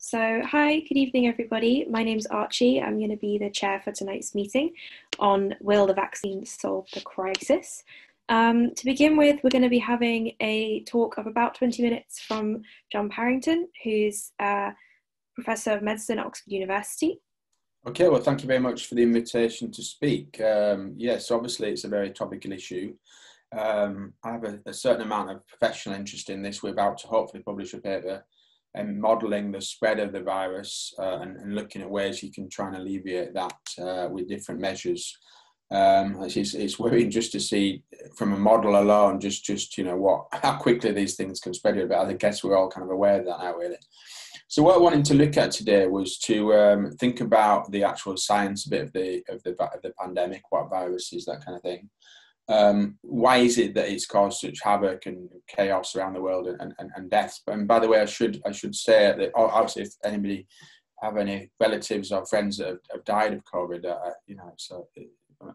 Hi, good evening, everybody. My name's Archie. I'm going to be the chair for tonight's meeting on Will the Vaccine Solve the Crisis? To begin with, we're going to be having a talk of about 20 minutes from John Parrington, who's a Professor of Medicine at Oxford University. Okay, well, thank you very much for the invitation to speak. Yes, obviously it's a very topical issue. I have a certain amount of professional interest in this. We're about to hopefully publish a paper and modelling the spread of the virus and looking at ways you can try and alleviate that with different measures. It's worrying just to see from a model alone, just you know how quickly these things can spread. But I guess we're all kind of aware of that now, really. So what I wanted to look at today was to think about the actual science a bit of the pandemic, what virus is, that kind of thing. Why is it that it's caused such havoc and chaos around the world and death? And by the way, I should say that obviously if anybody have any relatives or friends that have died of COVID, so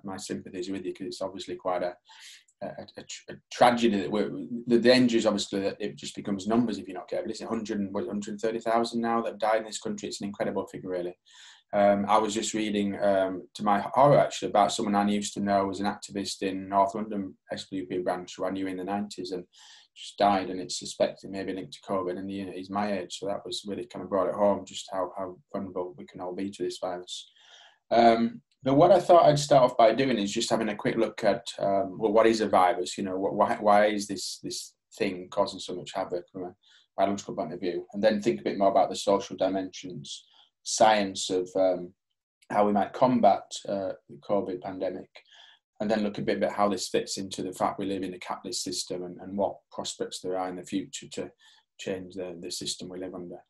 my sympathies with you, because it's obviously quite a tragedy. The danger is obviously that it just becomes numbers if you're not careful. It's 130,000 now that have died in this country. It's an incredible figure, really. I was just reading, to my horror actually, about someone I used to know was an activist in North London SWP branch who I knew in the 90s and just died, and it's suspected maybe linked to COVID, and he's my age, so that was really kind of brought it home just how vulnerable we can all be to this virus. But what I thought I'd start off by doing is just having a quick look at what is a virus? You know, why is this thing causing so much havoc from a biological point of view, and then think a bit more about the social dimensions, science of how we might combat the COVID pandemic, and then look a bit about how this fits into the fact we live in a capitalist system and what prospects there are in the future to change the system we live under.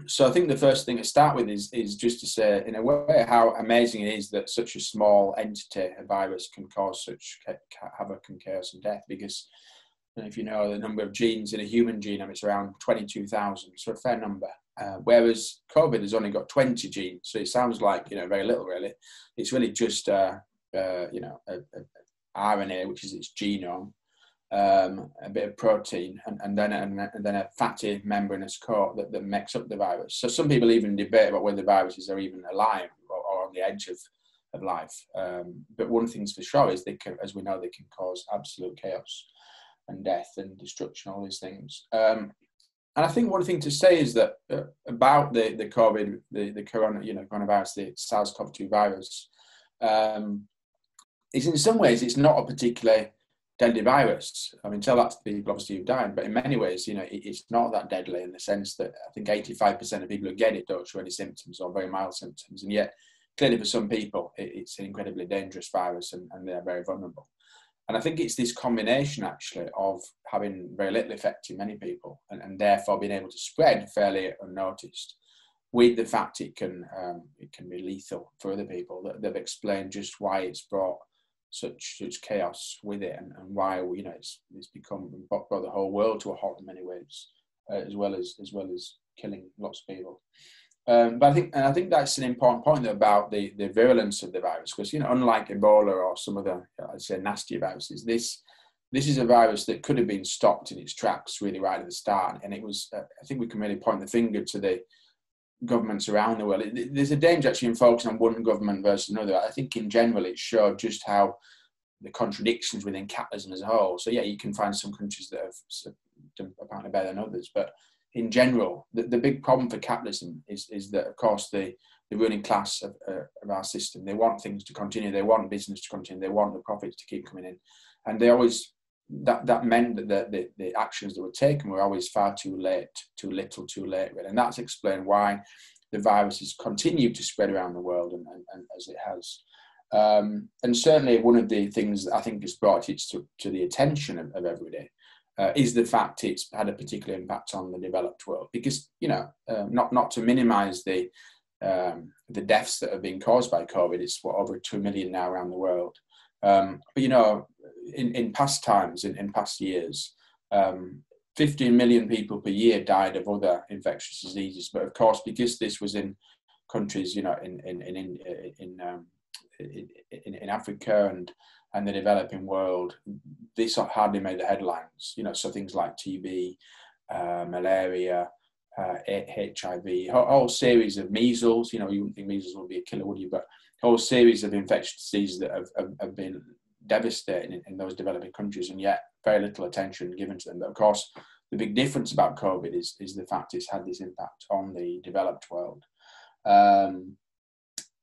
So I think the first thing to start with is just to say, in a way, how amazing it is that such a small entity, a virus, can cause such havoc and chaos and death, because if you know the number of genes in a human genome, it's around 22,000, so a fair number. Whereas COVID has only got 20 genes, so it sounds like very little really. It's really just a RNA, which is its genome, a bit of protein, and then a fatty membranous coat that makes up the virus. So some people even debate about whether the viruses are even alive or on the edge of life. But one thing's for sure is they can, as we know, they can cause absolute chaos and death and destruction, all these things. And I think one thing to say is that about the COVID, the coronavirus, the SARS-CoV-2 virus, is in some ways it's not a particularly deadly virus. I mean, tell that to people obviously who've died, but in many ways, it's not that deadly in the sense that I think 85% of people who get it don't show any symptoms or very mild symptoms, and yet clearly for some people it's an incredibly dangerous virus and they're very vulnerable. And I think it's this combination, actually, of having very little effect in many people and therefore being able to spread fairly unnoticed, with the fact it can be lethal for other people, that they've explained just why it's brought such chaos with it and why it's become brought the whole world to a halt in many ways, as well as killing lots of people. But I think that's an important point about the virulence of the virus, because unlike Ebola or some other, I'd say, nasty viruses, this is a virus that could have been stopped in its tracks really right at the start. And it was, I think we can really point the finger to the governments around the world. There's a danger actually in focusing on one government versus another. I think in general it showed just how the contradictions within capitalism as a whole. So yeah, you can find some countries that have done apparently better than others, but in general, the big problem for capitalism is that, of course, the ruling class of our system, they want things to continue, they want business to continue, they want the profits to keep coming in, and they always that meant that the actions that were taken were always far too late, too little, too late, really. And that's explained why the virus has continued to spread around the world and as it has. And certainly one of the things that I think has brought it to the attention of everybody is the fact it's had a particular impact on the developed world, because not to minimise the deaths that have been caused by COVID. It's over 2 million now around the world. But in past times, in past years, 15 million people per year died of other infectious diseases. But of course, because this was in countries, in Africa and the developing world, this hardly made the headlines. So things like TB, malaria, HIV, a whole series of measles. You wouldn't think measles would be a killer, would you? But a whole series of infectious diseases that have been devastating in those developing countries, and yet very little attention given to them. But of course, the big difference about COVID is the fact it's had this impact on the developed world.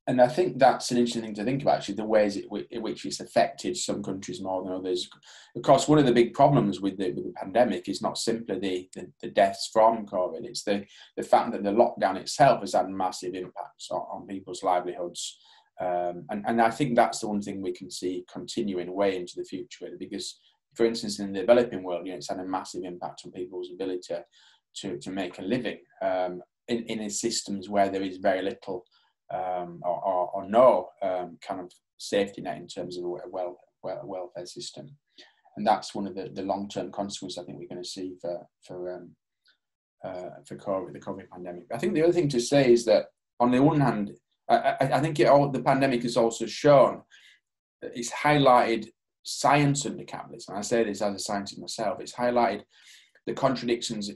And I think that's an interesting thing to think about, actually, the ways in which it's affected some countries more than others. Of course, one of the big problems with the pandemic is not simply the deaths from COVID, it's the fact that the lockdown itself has had massive impacts on people's livelihoods. And I think that's the one thing we can see continuing way into the future, really, because, for instance, in the developing world, it's had a massive impact on people's ability to make a living in systems where there is very little or no kind of safety net in terms of a welfare system. And that's one of the long-term consequences I think we're going to see for COVID, the COVID pandemic. I think the other thing to say is that, on the one hand, I think the pandemic has also shown, it's highlighted science under capitalism. I say this as a scientist myself. It's highlighted the contradictions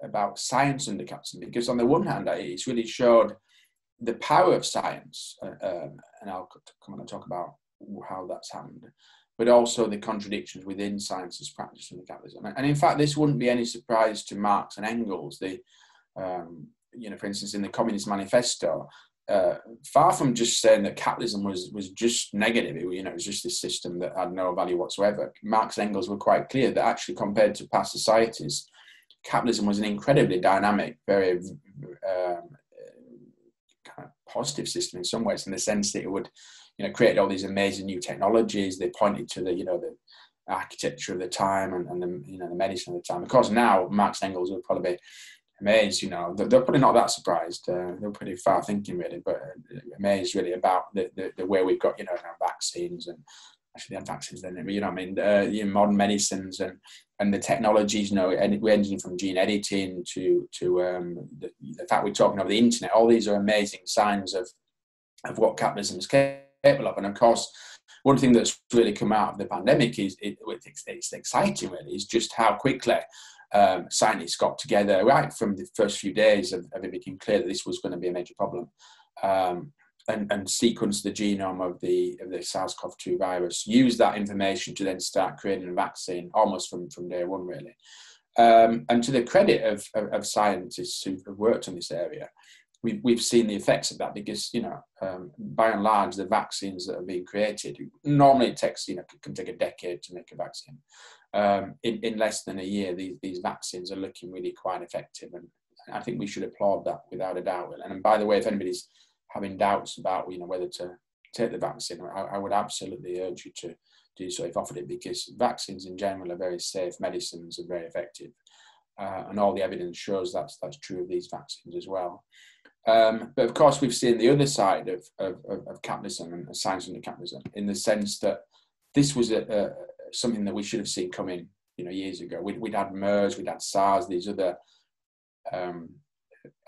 about science under capitalism, because on the one hand, it's really showed the power of science, and I'll come on and talk about how that's happened, but also the contradictions within science as practice under capitalism. And in fact, this wouldn't be any surprise to Marx and Engels. For instance, in the Communist Manifesto, far from just saying that capitalism was just negative, it was just this system that had no value whatsoever, Marx and Engels were quite clear that actually, compared to past societies, capitalism was an incredibly dynamic, very kind of positive system in some ways, in the sense that it would, create all these amazing new technologies. They pointed to the architecture of the time and the medicine of the time. Of course, now Marx and Engels would probably be amazed. They're probably not that surprised. They're pretty far thinking, really, but amazed really about the way we've got vaccines, and actually they had vaccines then, but modern medicines and the technologies, we're ending from gene editing to the fact we're talking over the internet. All these are amazing signs of what capitalism is capable of. And of course, one thing that's really come out of the pandemic it's exciting, really, is just how quickly scientists got together right from the first few days of it became clear that this was going to be a major problem, and sequenced the genome of the SARS-CoV-2 virus, use that information to then start creating a vaccine almost from day one, really. And to the credit of scientists who have worked in this area, we've seen the effects of that, because by and large, the vaccines that are being created, normally it takes can take a decade to make a vaccine. In less than a year, these vaccines are looking really quite effective, and I think we should applaud that without a doubt. And by the way, if anybody's having doubts about whether to take the vaccine, I would absolutely urge you to do so if offered it, because vaccines in general are very safe medicines and very effective, and all the evidence shows that's true of these vaccines as well. But of course, we've seen the other side of capitalism and science under capitalism, in the sense that this was something that we should have seen coming years ago. We'd had MERS, we'd had SARS, these other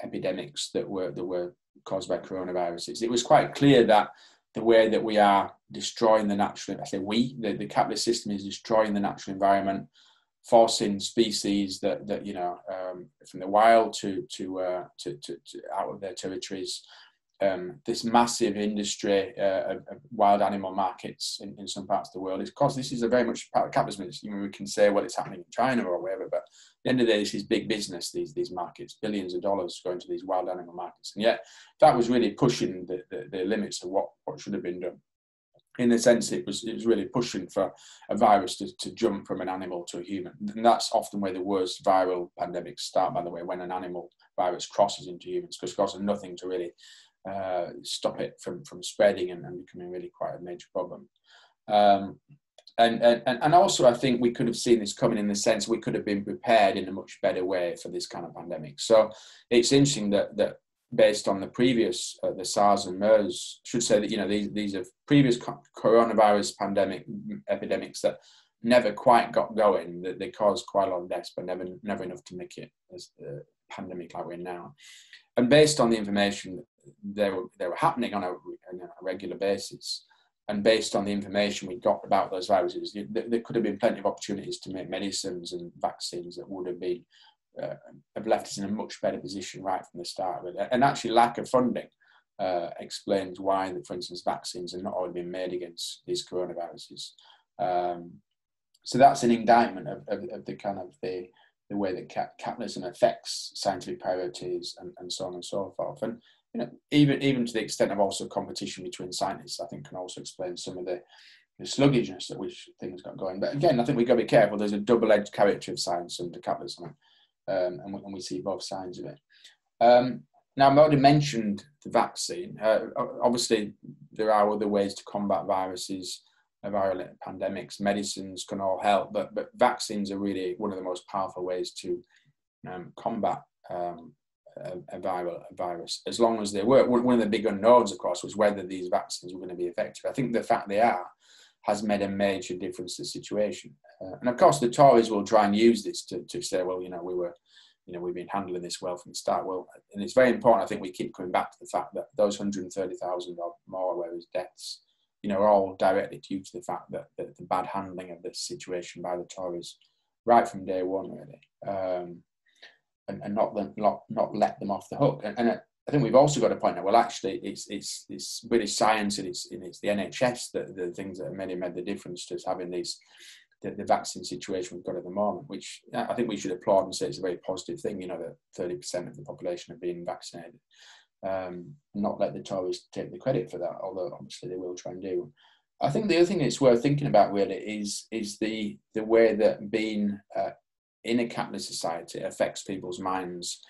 epidemics that were caused by coronaviruses. It was quite clear that the way that we are destroying the natural, the capitalist system is destroying the natural environment, forcing species that from the wild to out of their territories. This massive industry of wild animal markets in some parts of the world. Of course, this is a very much part of capitalism. We can say, well, it's happening in China or wherever, but at the end of the day, this is big business, these markets, billions of dollars going to these wild animal markets. And yet that was really pushing the limits of what should have been done. In the sense, it was really pushing for a virus to jump from an animal to a human. And that's often where the worst viral pandemics start, by the way, when an animal virus crosses into humans, because of course there's nothing to really stop it from spreading and becoming really quite a major problem. And also, I think we could have seen this coming, in the sense we could have been prepared in a much better way for this kind of pandemic. So it's interesting that based on the previous, the SARS and MERS, I should say that, these are previous coronavirus epidemics that never quite got going, that they caused quite a lot of deaths, but never enough to make it as a pandemic like we're in now. And based on the information they were happening on a regular basis, and based on the information we got about those viruses, there could have been plenty of opportunities to make medicines and vaccines that would have been have left us in a much better position right from the start of it. And actually, lack of funding explains why, for instance, vaccines have not already been made against these coronaviruses. So that's an indictment of the kind of the way that capitalism affects scientific priorities and so on and so forth. And even to the extent of also competition between scientists, I think can also explain some of the sluggishness at which things got going. But again, I think we've got to be careful. There's a double-edged character of science under capitalism, and we see both sides of it. Now, I've already mentioned the vaccine. Obviously, there are other ways to combat viruses, viral pandemics. Medicines can all help, but vaccines are really one of the most powerful ways to combat a virus, as long as they work. One of the big unknowns, of course, was whether these vaccines were going to be effective. I think the fact they are has made a major difference to the situation. And of course, the Tories will try and use this to say, well, we've been handling this well from the start. Well, and it's very important, I think we keep coming back to the fact that those 130,000 or more deaths, are all directly due to the fact that the bad handling of this situation by the Tories right from day one, really, and not let them off the hook. And I think we've also got to point out, well, actually, it's British science and it's the NHS that the things that have made the difference to us having the vaccine situation we've got at the moment, which I think we should applaud and say it's a very positive thing, that 30% of the population have been vaccinated. Not let the Tories take the credit for that, although obviously they will try and do. I think the other thing that's worth thinking about really is the way that being in a capitalist society affects people's minds,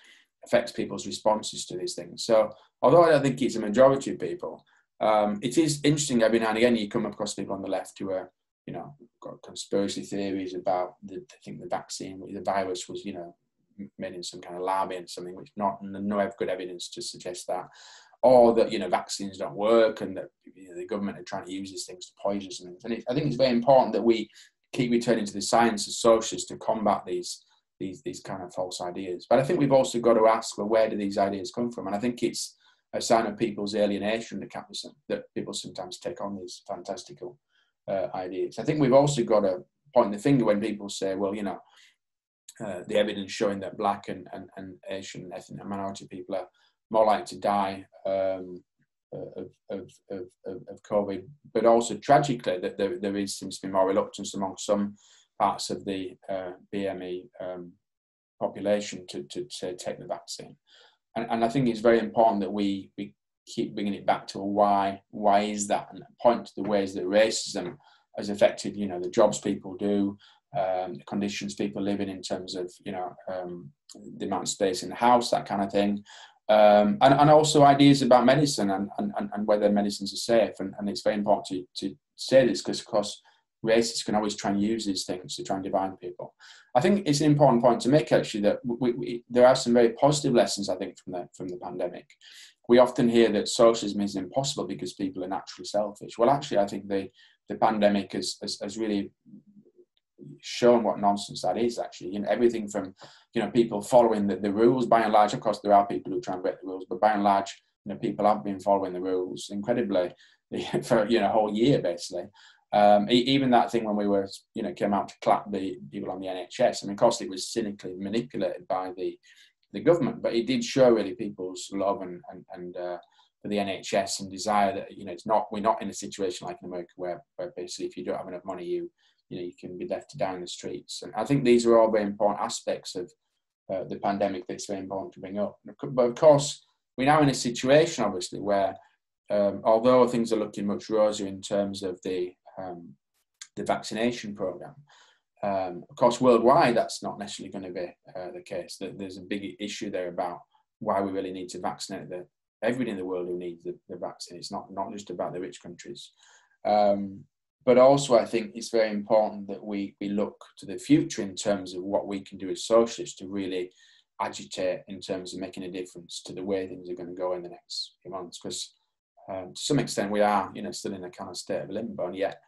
affects people's responses to these things. So although I don't think it's a majority of people, it is interesting every now and again you come across people on the left who are, got conspiracy theories about I think the vaccine, the virus was, made in some kind of lab and something, which no good evidence to suggest that, or that vaccines don't work and that the government are trying to use these things to poison us. And I think it's very important that we keep returning to the science as socialists to combat these kind of false ideas. But I think we've also got to ask, well, where do these ideas come from? And I think it's a sign of people's alienation to capitalism that people sometimes take on these fantastical ideas. I think we've also got to point the finger when people say, well, the evidence showing that Black and Asian ethnic and minority people are more likely to die of COVID, but also tragically that there seems to be more reluctance among some parts of the BME population to take the vaccine. And I think it's very important that we keep bringing it back to why is that, and point to the ways that racism has affected, the jobs people do, the conditions people live in terms of, the amount of space in the house, that kind of thing. And also ideas about medicine and whether medicines are safe. And it's very important to say this because, of course, racists can always try and use these things to try and divide people. I think it's an important point to make, actually, that there are some very positive lessons, I think, from the pandemic. We often hear that socialism is impossible because people are naturally selfish. Well, actually, I think the pandemic has really shown what nonsense that is, actually. Everything from, people following the rules, by and large. Of course, there are people who try and break the rules, but by and large, people have been following the rules incredibly for, a whole year, basically. Even that thing when we were, came out to clap the people on the NHS. of course, it was cynically manipulated by the government, but it did show really people's love and for the NHS and desire that, we're not in a situation like in America where basically if you don't have enough money, you can be left to die in the streets. And I think these are all very important aspects of the pandemic that's very important to bring up. But of course, we're now in a situation, obviously, where although things are looking much rosier in terms of the vaccination program, of course, worldwide, that's not necessarily going to be the case. There's a big issue there about why we really need to vaccinate everybody in the world who needs the vaccine. It's not just about the rich countries. But also, I think it's very important that we look to the future in terms of what we can do as socialists to really agitate in terms of making a difference to the way things are going to go in the next few months. Because to some extent, we are, still in a kind of state of limbo, and yet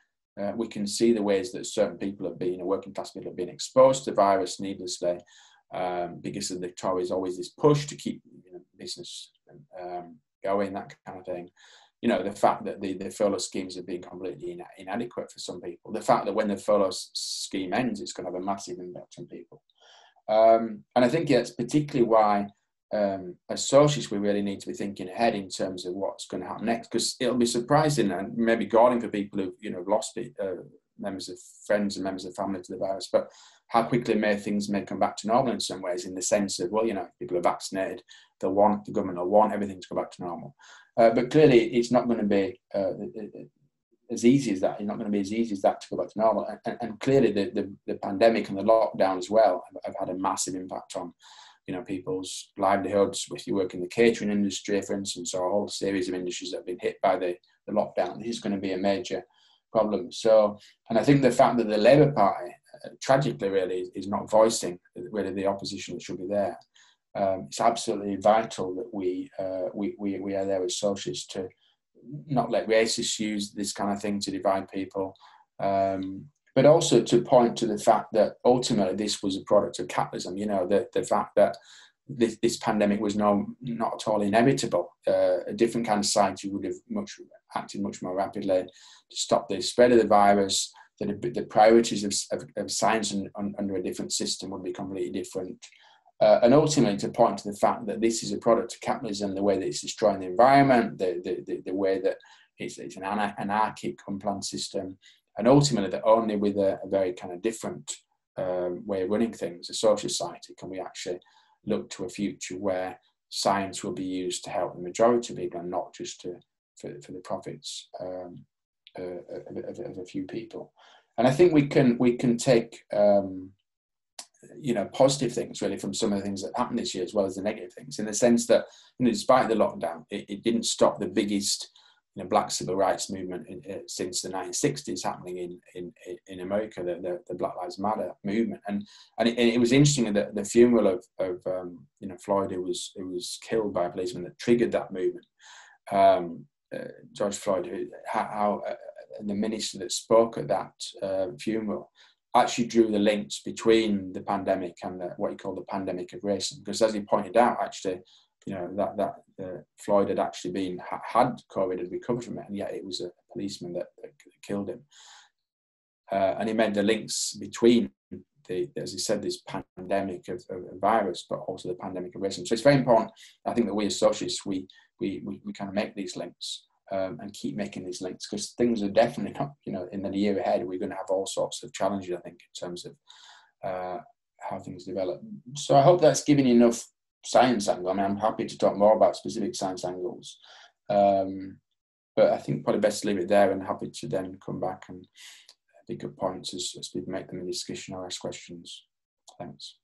we can see the ways that certain people have been, working class people have been exposed to virus needlessly because of the Tories always this push to keep business going, that kind of thing. The fact that the furlough schemes have been completely inadequate for some people. The fact that when the furlough scheme ends, it's going to have a massive impact on people. And I think that's particularly why, as socialists, we really need to be thinking ahead in terms of what's going to happen next, because it'll be surprising and maybe galling for people who, you know, have lost it, members of friends and members of family to the virus, but how quickly things may come back to normal in some ways, in the sense of, well, you know, people are vaccinated, the government will want everything to go back to normal. But clearly, it's not going to be as easy as that. It's not going to be as easy as that to go back to normal. And clearly, the pandemic and the lockdown as well have had a massive impact on, you know, people's livelihoods. If you work in the catering industry, for instance, or a whole series of industries that have been hit by the lockdown, this is going to be a major problem. So, and I think the fact that the Labour Party, tragically, really, is not voicing really the opposition that should be there. It's absolutely vital that we are there as socialists to not let racists use this kind of thing to divide people, but also to point to the fact that ultimately this was a product of capitalism. You know, the fact that this pandemic was not at all inevitable. A different kind of society would have acted much more rapidly to stop the spread of the virus. The priorities of science under a different system would be completely different. And ultimately to point to the fact that this is a product of capitalism, the way that it's destroying the environment, the way that it's an anarchic, unplanned system, and ultimately that only with a very kind of different way of running things, a social society, can we actually look to a future where science will be used to help the majority of people and not just for the profits of a few people. And I think we can take you know, positive things really from some of the things that happened this year, as well as the negative things, in the sense that, you know, despite the lockdown, it didn't stop the biggest, you know, black civil rights movement since the 1960s happening in America, the Black Lives Matter movement. And it was interesting that the funeral of you know, Floyd, who was killed by a policeman, that triggered that movement. George Floyd, how the minister that spoke at that funeral actually drew the links between the pandemic and what he called the pandemic of racism, because as he pointed out, actually, you know, that Floyd had actually had COVID, had recovered from it, and yet it was a policeman that killed him. And he made the links between as he said, this pandemic of virus, but also the pandemic of racism. So it's very important, I think, that we as socialists, we kind of make these links. And keep making these links, because things are definitely not, you know, in the year ahead, we're going to have all sorts of challenges, I think, in terms of how things develop. So I hope that's given you enough science angle. I mean, I'm happy to talk more about specific science angles, but I think probably best to leave it there, and happy to then come back and pick up points as people make them in discussion or ask questions. Thanks.